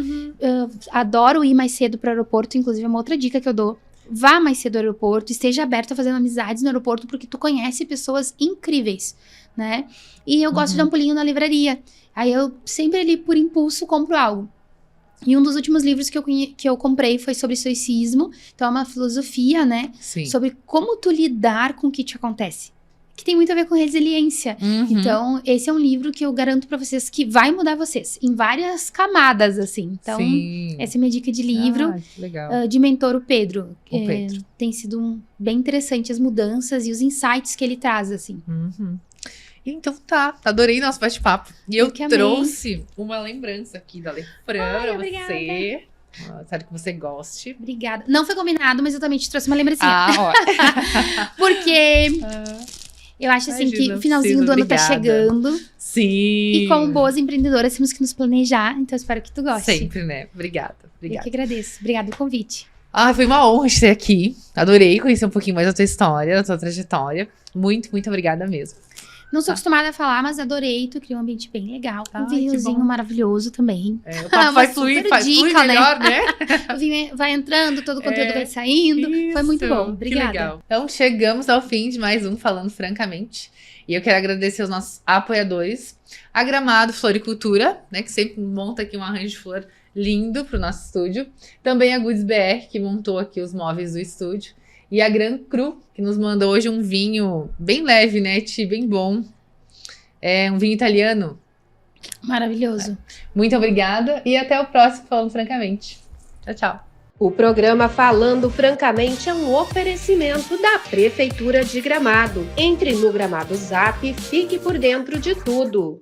adoro ir mais cedo pro aeroporto, inclusive é uma outra dica que eu dou. Vá mais cedo ao aeroporto, esteja aberto a fazendo amizades no aeroporto, porque tu conhece pessoas incríveis, né? E eu gosto de dar um pulinho na livraria. Aí eu sempre ali, por impulso, compro algo. E um dos últimos livros que eu comprei foi sobre estoicismo. Então, é uma filosofia, né? Sim. Sobre como tu lidar com o que te acontece. Que tem muito a ver com resiliência. Então, esse é um livro que eu garanto pra vocês que vai mudar vocês. Em várias camadas, assim. Então, essa é a minha dica de livro. Que legal. De mentor, o Pedro. O Pedro. Tem sido bem interessante as mudanças e os insights que ele traz, assim. Então tá, adorei nosso bate-papo. E eu que amei. trouxe uma lembrança aqui da Lefran pra obrigada. você. Espero que você goste. Obrigada. Não foi combinado, mas eu também te trouxe uma lembrancinha. Ó. Porque eu acho assim que o finalzinho do ano tá chegando. Sim. E como boas empreendedoras temos que nos planejar. Então eu espero que tu goste. Sempre, né? Obrigada. Eu que agradeço. Obrigada pelo convite. Foi uma honra te ter aqui. Adorei conhecer um pouquinho mais da tua história, da tua trajetória. Muito, muito obrigada mesmo. Não sou acostumada a falar, mas adorei. Tu criou um ambiente bem legal. Um que vinhozinho bom. maravilhoso também. O papo vai fluir, flui melhor, né? O vinho vai entrando, todo o conteúdo vai saindo. Foi muito bom. Obrigada. Que legal. Então, chegamos ao fim de mais um Falando Francamente. E eu quero agradecer aos nossos apoiadores. A Gramado Floricultura, né? Que sempre monta aqui um arranjo de flor lindo pro nosso estúdio. Também a Goods BR, que montou aqui os móveis do estúdio. E a Gran Cru, que nos mandou hoje um vinho bem leve, né, Ti? Bem bom. É um vinho italiano. Maravilhoso. Muito obrigada e até o próximo Falando Francamente. Tchau, tchau. O programa Falando Francamente é um oferecimento da Prefeitura de Gramado. Entre no Gramado Zap e fique por dentro de tudo.